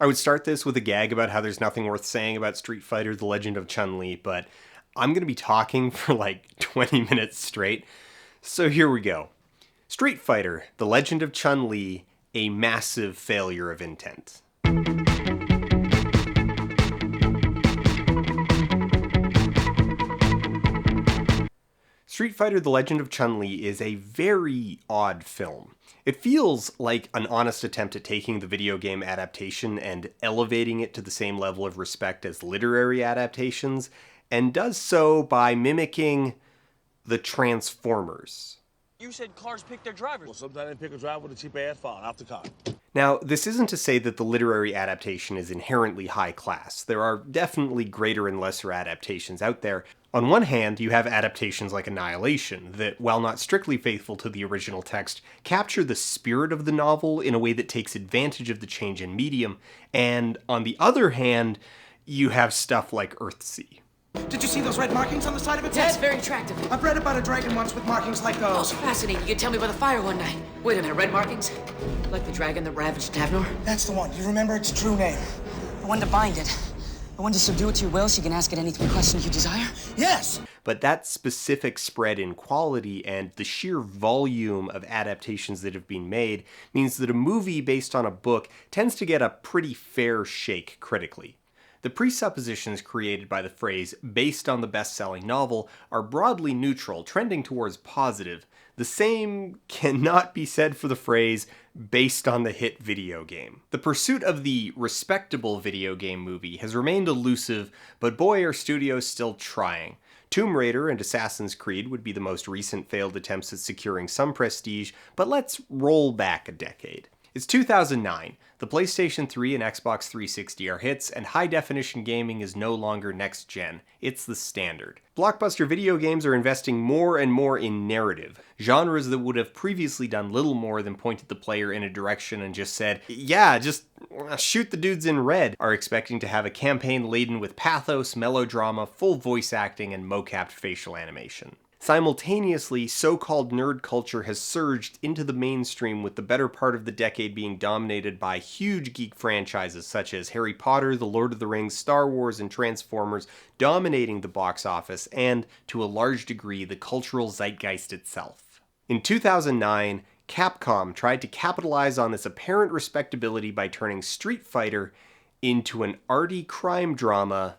I would start this with a gag about how there's nothing worth saying about Street Fighter: The Legend of Chun-Li, but I'm going to be talking for like 20 minutes straight. So here we go. Street Fighter: The Legend of Chun-Li, a massive failure of intent. Street Fighter: The Legend of Chun-Li is a very odd film. It feels like an honest attempt at taking the video game adaptation and elevating it to the same level of respect as literary adaptations, and does so by mimicking the Transformers. You said cars pick their drivers. Well, sometimes they pick a driver with a cheap-ass phone off the car. Now, this isn't to say that the literary adaptation is inherently high class. There are definitely greater and lesser adaptations out there. On one hand, you have adaptations like Annihilation that, while not strictly faithful to the original text, capture the spirit of the novel in a way that takes advantage of the change in medium. And on the other hand, you have stuff like Earthsea. Did you see those red markings on the side of its Yeah, head? it's very attractive. I've read about a dragon once with markings like Oh, those. fascinating. You tell me about the fire one night. Wait a minute, red markings? Like the dragon that ravaged Tavnor? That's the one. You remember its true name? The one to bind it. The one to subdue it to your will so you can ask it any three questions you desire? Yes! But that specific spread in quality and the sheer volume of adaptations that have been made means that a movie based on a book tends to get a pretty fair shake critically. The presuppositions created by the phrase based on the best-selling novel are broadly neutral, trending towards positive. The same cannot be said for the phrase based on the hit video game. The pursuit of the respectable video game movie has remained elusive, but boy are studios still trying. Tomb Raider and Assassin's Creed would be the most recent failed attempts at securing some prestige, but let's roll back a decade. It's 2009. The PlayStation 3 and Xbox 360 are hits, and high-definition gaming is no longer next-gen. It's the standard. Blockbuster video games are investing more and more in narrative. Genres that would have previously done little more than pointed the player in a direction and just said, yeah, just shoot the dudes in red, are expecting to have a campaign laden with pathos, melodrama, full voice acting, and mocapped facial animation. Simultaneously, so-called nerd culture has surged into the mainstream, with the better part of the decade being dominated by huge geek franchises such as Harry Potter, The Lord of the Rings, Star Wars, and Transformers dominating the box office and, to a large degree, the cultural zeitgeist itself. In 2009, Capcom tried to capitalize on this apparent respectability by turning Street Fighter into an arty crime drama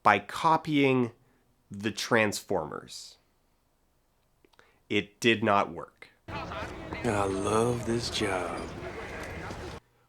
by copying the Transformers. It did not work. And I love this job.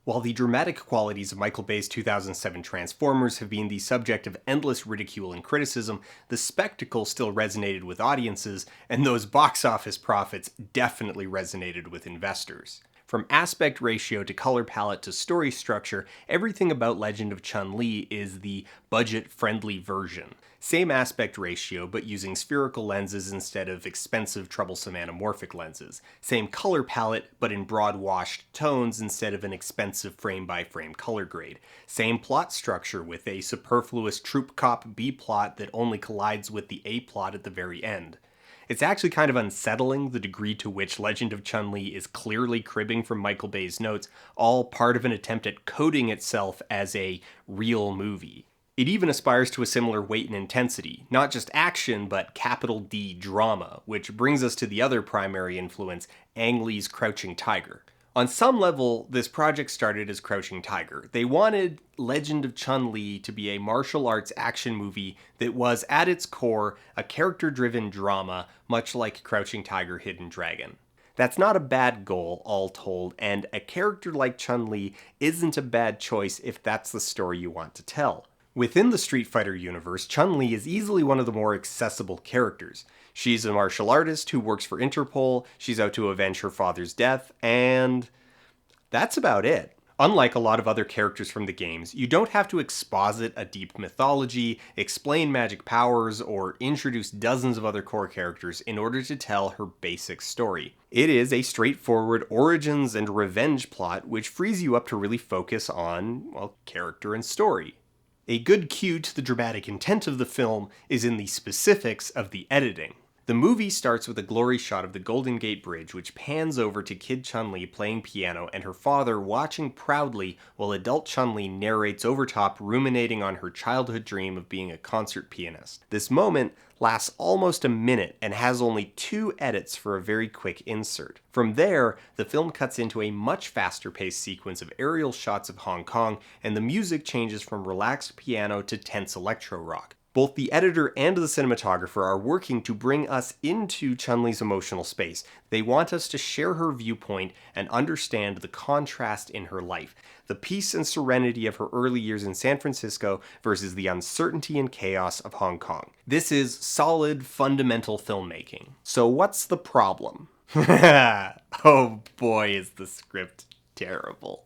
While the dramatic qualities of Michael Bay's 2007 Transformers have been the subject of endless ridicule and criticism, the spectacle still resonated with audiences, and those box office profits definitely resonated with investors. From aspect ratio to color palette to story structure, everything about Legend of Chun-Li is the budget-friendly version. Same aspect ratio, but using spherical lenses instead of expensive, troublesome anamorphic lenses. Same color palette, but in broad-washed tones instead of an expensive frame-by-frame color grade. Same plot structure, with a superfluous troop cop B-plot that only collides with the A-plot at the very end. It's actually kind of unsettling the degree to which Legend of Chun-Li is clearly cribbing from Michael Bay's notes, all part of an attempt at coding itself as a real movie. It even aspires to a similar weight and intensity, not just action, but capital D drama, which brings us to the other primary influence, Ang Lee's Crouching Tiger. On some level, this project started as Crouching Tiger. They wanted Legend of Chun-Li to be a martial arts action movie that was, at its core, a character-driven drama, much like Crouching Tiger, Hidden Dragon. That's not a bad goal, all told, and a character like Chun-Li isn't a bad choice if that's the story you want to tell. Within the Street Fighter universe, Chun-Li is easily one of the more accessible characters. She's a martial artist who works for Interpol, she's out to avenge her father's death, and that's about it. Unlike a lot of other characters from the games, you don't have to exposit a deep mythology, explain magic powers, or introduce dozens of other core characters in order to tell her basic story. It is a straightforward origins and revenge plot which frees you up to really focus on, well, character and story. A good cue to the dramatic intent of the film is in the specifics of the editing. The movie starts with a glory shot of the Golden Gate Bridge, which pans over to kid Chun-Li playing piano and her father watching proudly while adult Chun-Li narrates over top, ruminating on her childhood dream of being a concert pianist. This moment lasts almost a minute and has only 2 edits for a very quick insert. From there, the film cuts into a much faster paced sequence of aerial shots of Hong Kong, and the music changes from relaxed piano to tense electro rock. Both the editor and the cinematographer are working to bring us into Chun-Li's emotional space. They want us to share her viewpoint and understand the contrast in her life, the peace and serenity of her early years in San Francisco versus the uncertainty and chaos of Hong Kong. This is solid, fundamental filmmaking. So what's the problem? Oh boy, is the script terrible.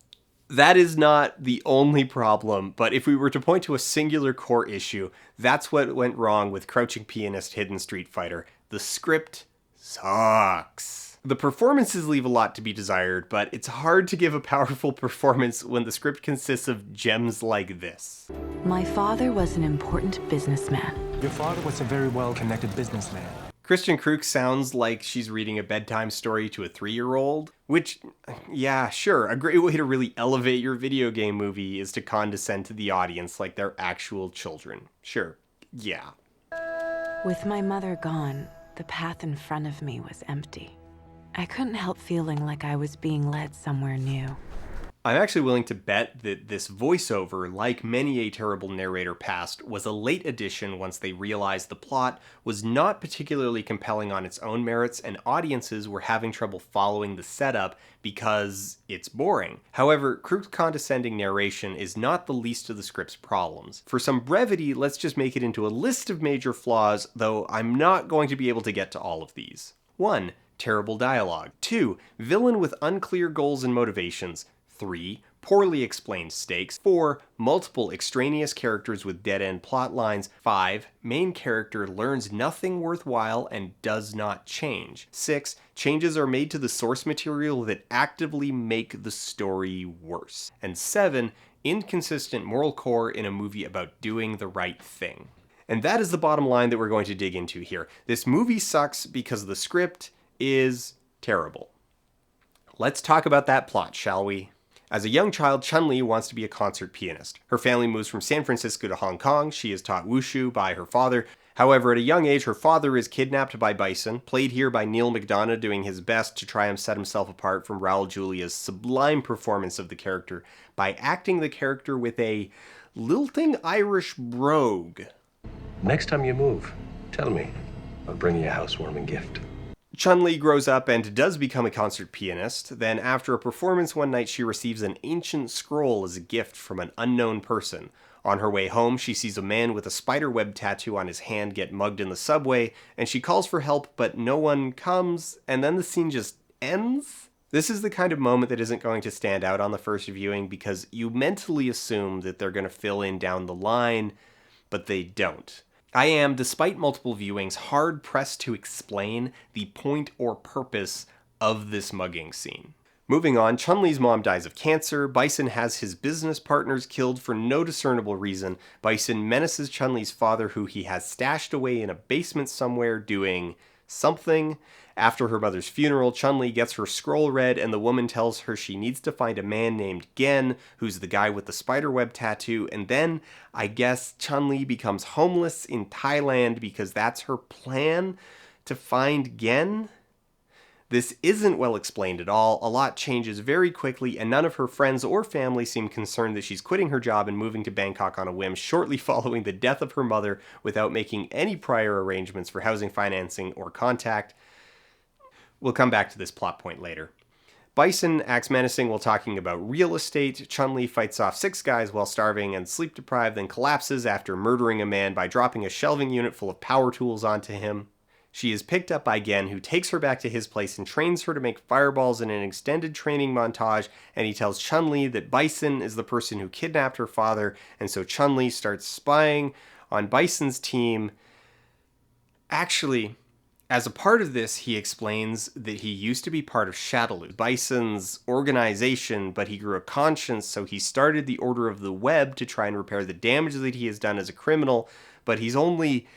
That is not the only problem, but if we were to point to a singular core issue, that's what went wrong with Crouching Pianist Hidden Street Fighter. The script sucks. The performances leave a lot to be desired, but it's hard to give a powerful performance when the script consists of gems like this. My father was an important businessman. Your father was a very well-connected businessman. Christian Kruk sounds like she's reading a bedtime story to a 3-year-old, which, yeah, sure, a great way to really elevate your video game movie is to condescend to the audience like they're actual children. Sure, yeah. With my mother gone, the path in front of me was empty. I couldn't help feeling like I was being led somewhere new. I'm actually willing to bet that this voiceover, like many a terrible narrator past, was a late addition once they realized the plot was not particularly compelling on its own merits and audiences were having trouble following the setup because it's boring. However, Kruk's condescending narration is not the least of the script's problems. For some brevity, let's just make it into a list of major flaws, though I'm not going to be able to get to all of these. 1. Terrible dialogue. 2. Villain with unclear goals and motivations. 3. Poorly explained stakes. 4. Multiple extraneous characters with dead-end plot lines. 5. Main character learns nothing worthwhile and does not change. 6. Changes are made to the source material that actively make the story worse. And 7. Inconsistent moral core in a movie about doing the right thing. And that is the bottom line that we're going to dig into here. This movie sucks because the script is terrible. Let's talk about that plot, shall we? As a young child, Chun-Li wants to be a concert pianist. Her family moves from San Francisco to Hong Kong. She is taught wushu by her father. However, at a young age, her father is kidnapped by Bison, played here by Neil McDonough doing his best to try and set himself apart from Raul Julia's sublime performance of the character by acting the character with a lilting Irish brogue. Next time you move, tell me. I'll bring you a housewarming gift. Chun-Li grows up and does become a concert pianist. Then after a performance one night, she receives an ancient scroll as a gift from an unknown person. On her way home, she sees a man with a spiderweb tattoo on his hand get mugged in the subway, and she calls for help, but no one comes, and then the scene just ends? This is the kind of moment that isn't going to stand out on the first viewing because you mentally assume that they're going to fill in down the line, but they don't. I am, despite multiple viewings, hard-pressed to explain the point or purpose of this mugging scene. Moving on, Chun-Li's mom dies of cancer, Bison has his business partners killed for no discernible reason, Bison menaces Chun-Li's father who he has stashed away in a basement somewhere doing something. After her mother's funeral, Chun-Li gets her scroll read and the woman tells her she needs to find a man named Gen, who's the guy with the spiderweb tattoo, and then, I guess, Chun-Li becomes homeless in Thailand because that's her plan to find Gen? This isn't well explained at all, a lot changes very quickly, and none of her friends or family seem concerned that she's quitting her job and moving to Bangkok on a whim shortly following the death of her mother without making any prior arrangements for housing financing or contact. We'll come back to this plot point later. Bison acts menacing while talking about real estate. Chun-Li fights off 6 guys while starving and sleep deprived, then collapses after murdering a man by dropping a shelving unit full of power tools onto him. She is picked up by Gen, who takes her back to his place and trains her to make fireballs in an extended training montage, and he tells Chun-Li that Bison is the person who kidnapped her father, and so Chun-Li starts spying on Bison's team. Actually, as a part of this, he explains that he used to be part of Shadaloo, Bison's organization, but he grew a conscience, so he started the Order of the Web to try and repair the damage that he has done as a criminal, but he's only,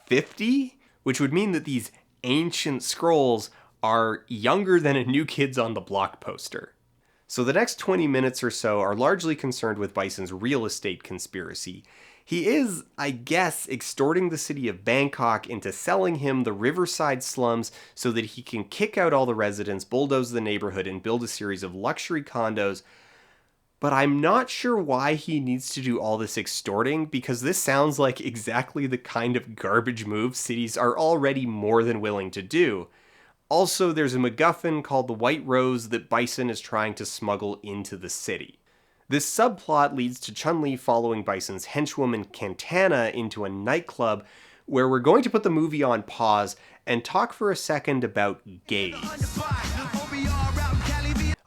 50? which would mean that these ancient scrolls are younger than a New Kids on the Block poster. So the next 20 minutes or so are largely concerned with Bison's real estate conspiracy. He is, I guess, extorting the city of Bangkok into selling him the riverside slums so that he can kick out all the residents, bulldoze the neighborhood, and build a series of luxury condos. But I'm not sure why he needs to do all this extorting, because this sounds like exactly the kind of garbage move cities are already more than willing to do. Also, there's a MacGuffin called the White Rose that Bison is trying to smuggle into the city. This subplot leads to Chun-Li following Bison's henchwoman Cantana into a nightclub, where we're going to put the movie on pause and talk for a second about gays.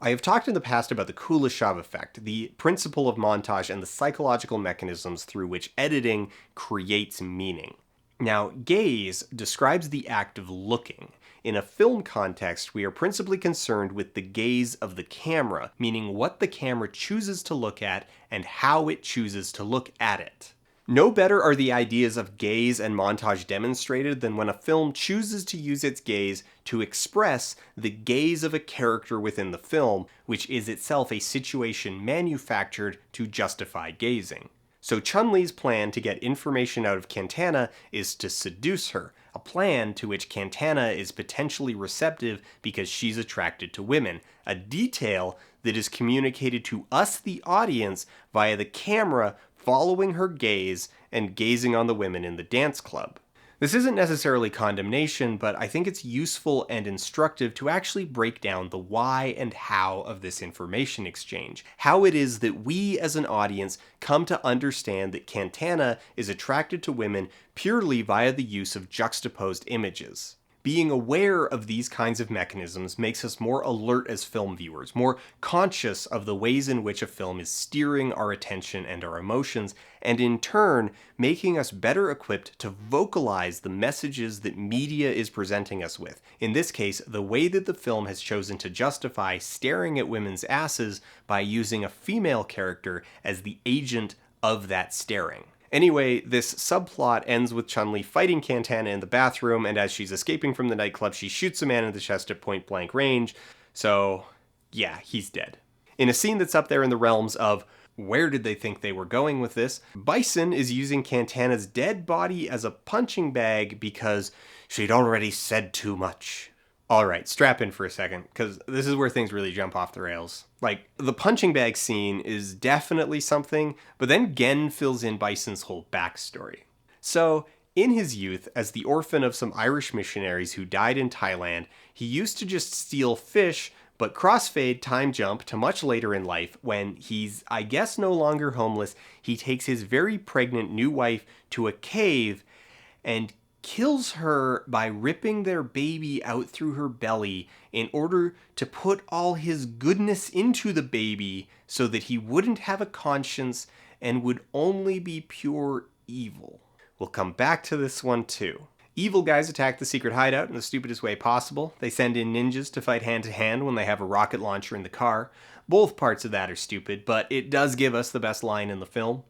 I have talked in the past about the Kuleshov effect, the principle of montage and the psychological mechanisms through which editing creates meaning. Now, gaze describes the act of looking. In a film context, we are principally concerned with the gaze of the camera, meaning what the camera chooses to look at and how it chooses to look at it. No better are the ideas of gaze and montage demonstrated than when a film chooses to use its gaze to express the gaze of a character within the film, which is itself a situation manufactured to justify gazing. So Chun-Li's plan to get information out of Cantana is to seduce her, a plan to which Cantana is potentially receptive because she's attracted to women, a detail that is communicated to us, the audience, via the camera following her gaze and gazing on the women in the dance club. This isn't necessarily condemnation, but I think it's useful and instructive to actually break down the why and how of this information exchange. How it is that we as an audience come to understand that Cantana is attracted to women purely via the use of juxtaposed images. Being aware of these kinds of mechanisms makes us more alert as film viewers, more conscious of the ways in which a film is steering our attention and our emotions, and in turn, making us better equipped to vocalize the messages that media is presenting us with. In this case, the way that the film has chosen to justify staring at women's asses by using a female character as the agent of that staring. Anyway, this subplot ends with Chun-Li fighting Cantana in the bathroom, and as she's escaping from the nightclub, she shoots a man in the chest at point-blank range. So, yeah, he's dead. In a scene that's up there in the realms of where did they think they were going with this, Bison is using Cantana's dead body as a punching bag because she'd already said too much. Alright, strap in for a second, because this is where things really jump off the rails. Like, the punching bag scene is definitely something, but then Gen fills in Bison's whole backstory. So, in his youth, as the orphan of some Irish missionaries who died in Thailand, he used to just steal fish, but crossfade time jump to much later in life when he's, I guess, no longer homeless. He takes his very pregnant new wife to a cave and kills her by ripping their baby out through her belly in order to put all his goodness into the baby so that he wouldn't have a conscience and would only be pure evil. We'll come back to this one too. Evil guys attack the secret hideout in the stupidest way possible. They send in ninjas to fight hand-to-hand when they have a rocket launcher in the car. Both parts of that are stupid, but it does give us the best line in the film.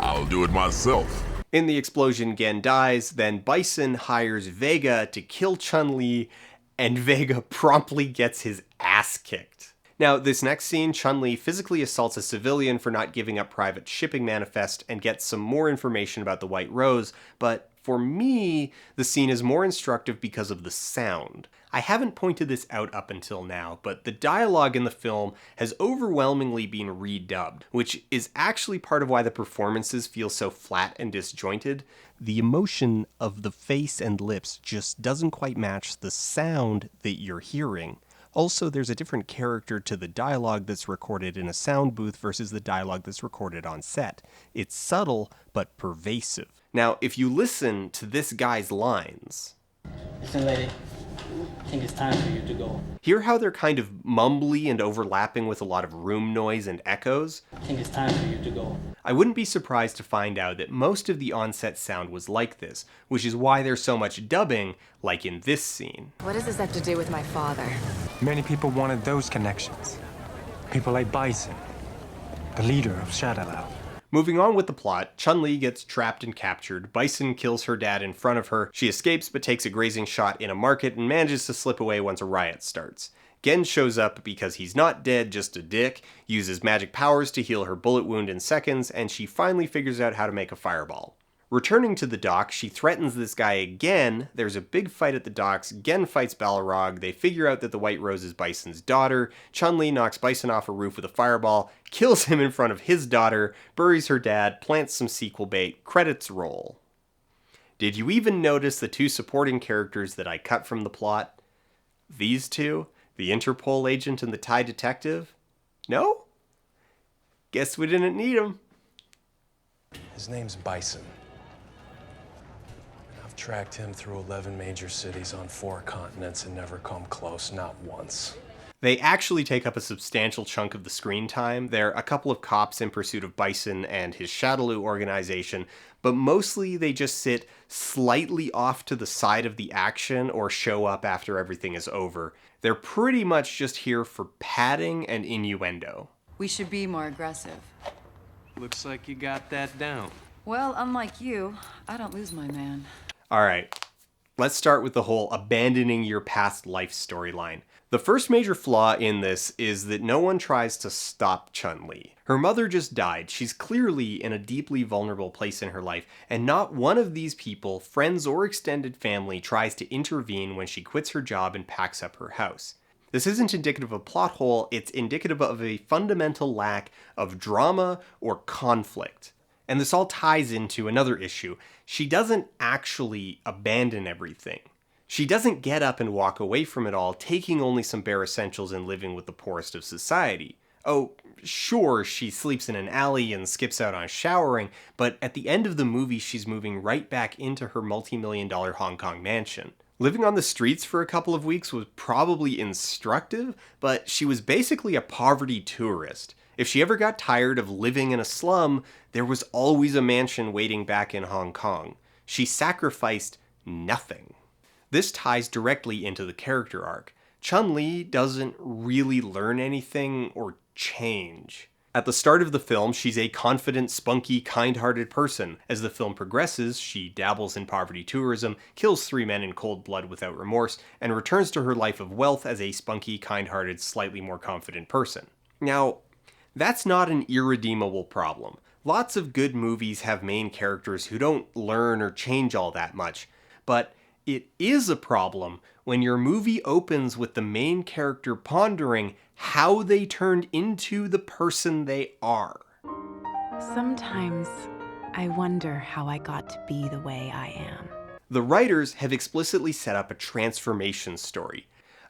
I'll do it myself. In the explosion, Gen dies, then Bison hires Vega to kill Chun-Li, and Vega promptly gets his ass kicked. Now, this next scene, Chun-Li physically assaults a civilian for not giving up private shipping manifest and gets some more information about the White Rose, but for me, the scene is more instructive because of the sound. I haven't pointed this out up until now, but the dialogue in the film has overwhelmingly been redubbed, which is actually part of why the performances feel so flat and disjointed. The emotion of the face and lips just doesn't quite match the sound that you're hearing. Also, there's a different character to the dialogue that's recorded in a sound booth versus the dialogue that's recorded on set. It's subtle, but pervasive. Now, if you listen to this guy's lines, "Listen, lady, I think it's time for you to go. Hear how they're kind of mumbly and overlapping with a lot of room noise and echoes? I think it's time for you to go." I wouldn't be surprised to find out that most of the on-set sound was like this, which is why there's so much dubbing, like in this scene. What does this have to do with my father? Many people wanted those connections. People like Bison, the leader of Shadaloo. Moving on with the plot, Chun-Li gets trapped and captured, Bison kills her dad in front of her, she escapes but takes a grazing shot in a market and manages to slip away once a riot starts. Gen shows up because he's not dead, just a dick, uses magic powers to heal her bullet wound in seconds, and she finally figures out how to make a fireball. Returning to the dock, she threatens this guy again, there's a big fight at the docks, Gen fights Balrog, they figure out that the White Rose is Bison's daughter, Chun-Li knocks Bison off a roof with a fireball, kills him in front of his daughter, buries her dad, plants some sequel bait, credits roll. Did you even notice the two supporting characters that I cut from the plot? These two? The Interpol agent and the Thai detective? No? Guess we didn't need them. His name's Bison. I've tracked him through 11 major cities on 4 continents and never come close, not once. They actually take up a substantial chunk of the screen time. They're a couple of cops in pursuit of Bison and his Shadaloo organization, but mostly they just sit slightly off to the side of the action or show up after everything is over. They're pretty much just here for padding and innuendo. We should be more aggressive. Looks like you got that down. Well, unlike you, I don't lose my man. Alright, let's start with the whole abandoning your past life storyline. The first major flaw in this is that no one tries to stop Chun-Li. Her mother just died, she's clearly in a deeply vulnerable place in her life, and not one of these people, friends or extended family, tries to intervene when she quits her job and packs up her house. This isn't indicative of a plot hole, it's indicative of a fundamental lack of drama or conflict. And this all ties into another issue. She doesn't actually abandon everything. She doesn't get up and walk away from it all, taking only some bare essentials and living with the poorest of society. Oh, sure, she sleeps in an alley and skips out on showering, but at the end of the movie she's moving right back into her multi-million-dollar Hong Kong mansion. Living on the streets for a couple of weeks was probably instructive, but she was basically a poverty tourist. If she ever got tired of living in a slum, there was always a mansion waiting back in Hong Kong. She sacrificed nothing. This ties directly into the character arc. Chun-Li doesn't really learn anything or change. At the start of the film, she's a confident, spunky, kind-hearted person. As the film progresses, she dabbles in poverty tourism, kills 3 men in cold blood without remorse, and returns to her life of wealth as a spunky, kind-hearted, slightly more confident person. Now, that's not an irredeemable problem. Lots of good movies have main characters who don't learn or change all that much, but it is a problem when your movie opens with the main character pondering how they turned into the person they are. Sometimes I wonder how I got to be the way I am. The writers have explicitly set up a transformation story.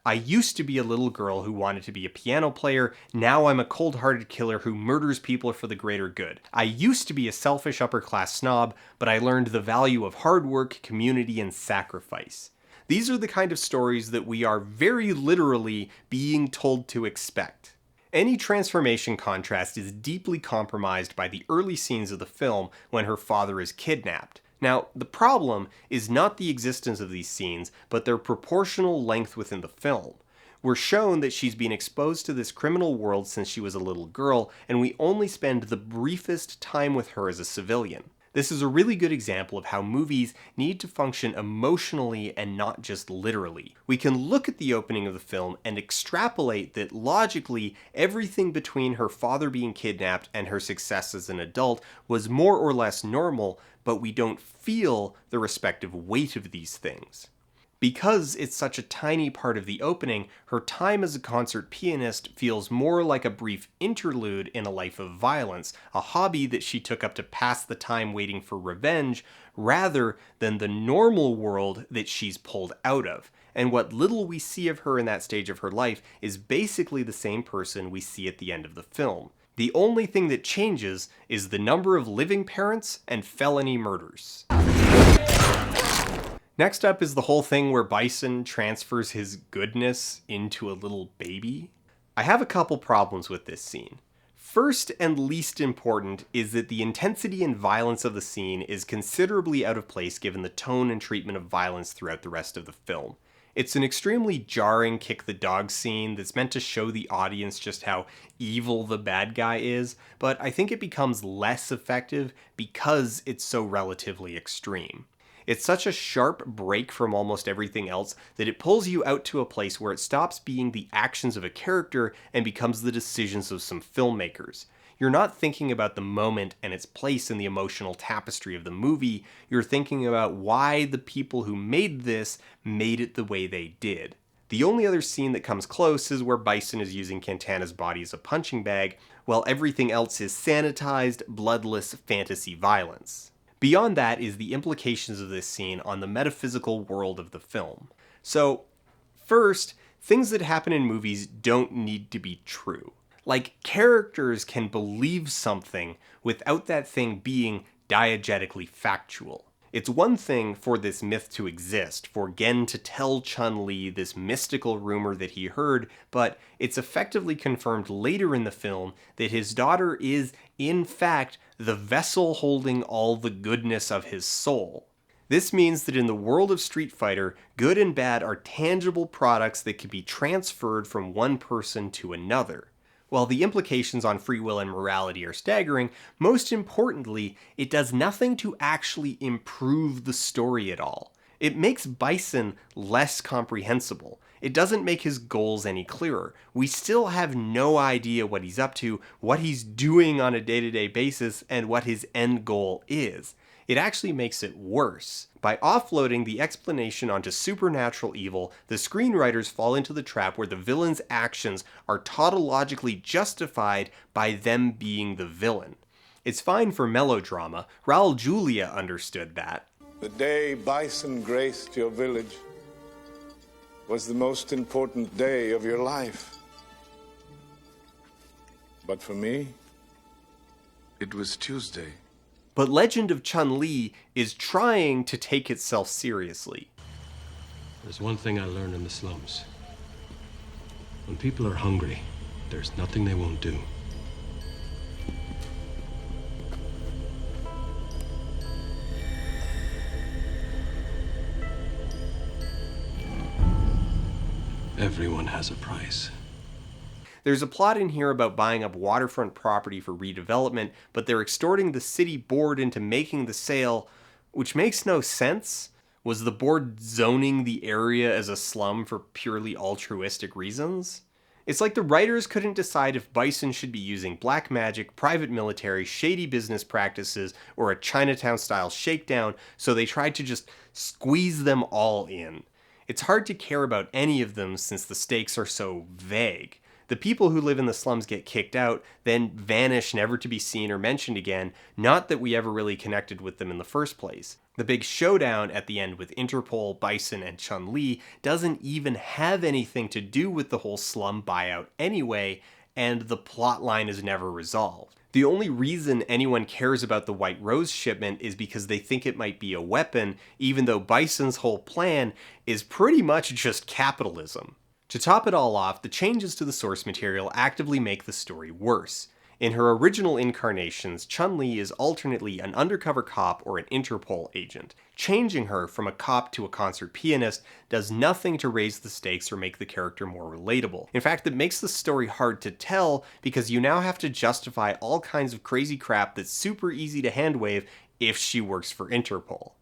I used to be a little girl who wanted to be a piano player, now I'm a cold-hearted killer who murders people for the greater good. I used to be a selfish upper-class snob, but I learned the value of hard work, community, and sacrifice. These are the kind of stories that we are very literally being told to expect. Any transformation contrast is deeply compromised by the early scenes of the film when her father is kidnapped. Now, the problem is not the existence of these scenes, but their proportional length within the film. We're shown that she's been exposed to this criminal world since she was a little girl, and we only spend the briefest time with her as a civilian. This is a really good example of how movies need to function emotionally and not just literally. We can look at the opening of the film and extrapolate that logically everything between her father being kidnapped and her success as an adult was more or less normal, but we don't feel the respective weight of these things. Because it's such a tiny part of the opening, her time as a concert pianist feels more like a brief interlude in a life of violence, a hobby that she took up to pass the time waiting for revenge, rather than the normal world that she's pulled out of. And what little we see of her in that stage of her life is basically the same person we see at the end of the film. The only thing that changes is the number of living parents and felony murders. Next up is the whole thing where Bison transfers his goodness into a little baby. I have a couple problems with this scene. First and least important is that the intensity and violence of the scene is considerably out of place given the tone and treatment of violence throughout the rest of the film. It's an extremely jarring kick the dog scene that's meant to show the audience just how evil the bad guy is, but I think it becomes less effective because it's so relatively extreme. It's such a sharp break from almost everything else that it pulls you out to a place where it stops being the actions of a character and becomes the decisions of some filmmakers. You're not thinking about the moment and its place in the emotional tapestry of the movie, you're thinking about why the people who made this made it the way they did. The only other scene that comes close is where Bison is using Quintana's body as a punching bag, while everything else is sanitized, bloodless fantasy violence. Beyond that is the implications of this scene on the metaphysical world of the film. So, first, things that happen in movies don't need to be true. Like, characters can believe something without that thing being diegetically factual. It's one thing for this myth to exist, for Gen to tell Chun-Li this mystical rumor that he heard, but it's effectively confirmed later in the film that his daughter is, in fact, the vessel holding all the goodness of his soul. This means that in the world of Street Fighter, good and bad are tangible products that can be transferred from one person to another. While the implications on free will and morality are staggering, most importantly, it does nothing to actually improve the story at all. It makes Bison less comprehensible. It doesn't make his goals any clearer. We still have no idea what he's up to, what he's doing on a day-to-day basis, and what his end goal is. It actually makes it worse. By offloading the explanation onto supernatural evil, the screenwriters fall into the trap where the villain's actions are tautologically justified by them being the villain. It's fine for melodrama. Raul Julia understood that. The day Bison graced your village was the most important day of your life. But for me, it was Tuesday. But Legend of Chun-Li is trying to take itself seriously. There's one thing I learned in the slums. When people are hungry, there's nothing they won't do. Everyone has a price. There's a plot in here about buying up waterfront property for redevelopment, but they're extorting the city board into making the sale, which makes no sense. Was the board zoning the area as a slum for purely altruistic reasons? It's like the writers couldn't decide if Bison should be using black magic, private military, shady business practices, or a Chinatown-style shakedown, so they tried to just squeeze them all in. It's hard to care about any of them since the stakes are so vague. The people who live in the slums get kicked out, then vanish never to be seen or mentioned again, not that we ever really connected with them in the first place. The big showdown at the end with Interpol, Bison, and Chun-Li doesn't even have anything to do with the whole slum buyout anyway, and the plot line is never resolved. The only reason anyone cares about the White Rose shipment is because they think it might be a weapon, even though Bison's whole plan is pretty much just capitalism. To top it all off, the changes to the source material actively make the story worse. In her original incarnations, Chun-Li is alternately an undercover cop or an Interpol agent. Changing her from a cop to a concert pianist does nothing to raise the stakes or make the character more relatable. In fact, it makes the story hard to tell because you now have to justify all kinds of crazy crap that's super easy to handwave if she works for Interpol.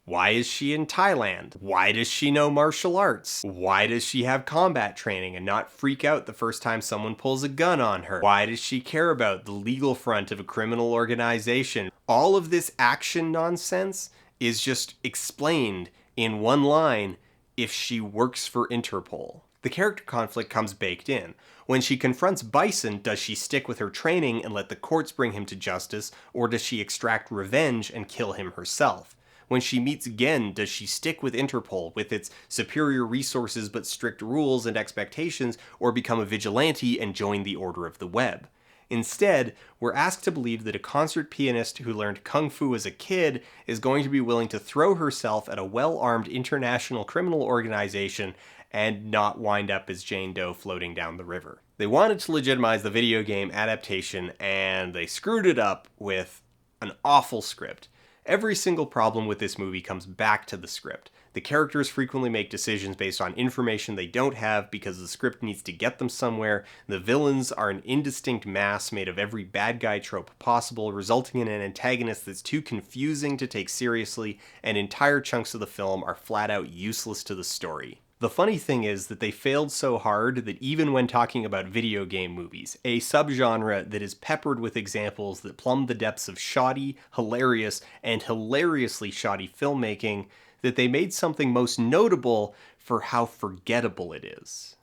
Why is she in Thailand? Why does she know martial arts? Why does she have combat training and not freak out the first time someone pulls a gun on her? Why does she care about the legal front of a criminal organization? All of this action nonsense is just explained in one line if she works for Interpol. The character conflict comes baked in. When she confronts Bison, does she stick with her training and let the courts bring him to justice, or does she extract revenge and kill him herself? When she meets Gen, does she stick with Interpol, with its superior resources but strict rules and expectations, or become a vigilante and join the Order of the Web? Instead, we're asked to believe that a concert pianist who learned kung fu as a kid is going to be willing to throw herself at a well-armed international criminal organization and not wind up as Jane Doe floating down the river. They wanted to legitimize the video game adaptation, and they screwed it up with an awful script. Every single problem with this movie comes back to the script. The characters frequently make decisions based on information they don't have because the script needs to get them somewhere. The villains are an indistinct mass made of every bad guy trope possible, resulting in an antagonist that's too confusing to take seriously, and entire chunks of the film are flat out useless to the story. The funny thing is that they failed so hard that even when talking about video game movies, a subgenre that is peppered with examples that plumb the depths of shoddy, hilarious, and hilariously shoddy filmmaking, that they made something most notable for how forgettable it is.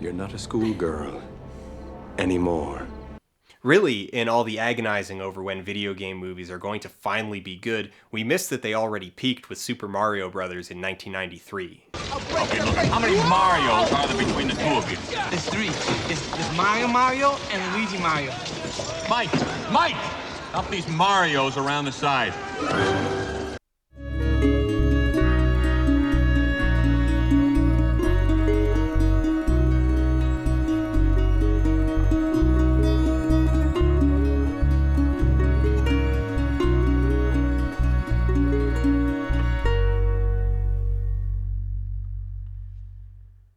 You're not a schoolgirl anymore. Really, in all the agonizing over when video game movies are going to finally be good, we missed that they already peaked with Super Mario Bros. In 1993. Okay, look, how many Marios are there between the two of you? There's three. There's Mario and Luigi Mario. Mike! Help these Marios around the side.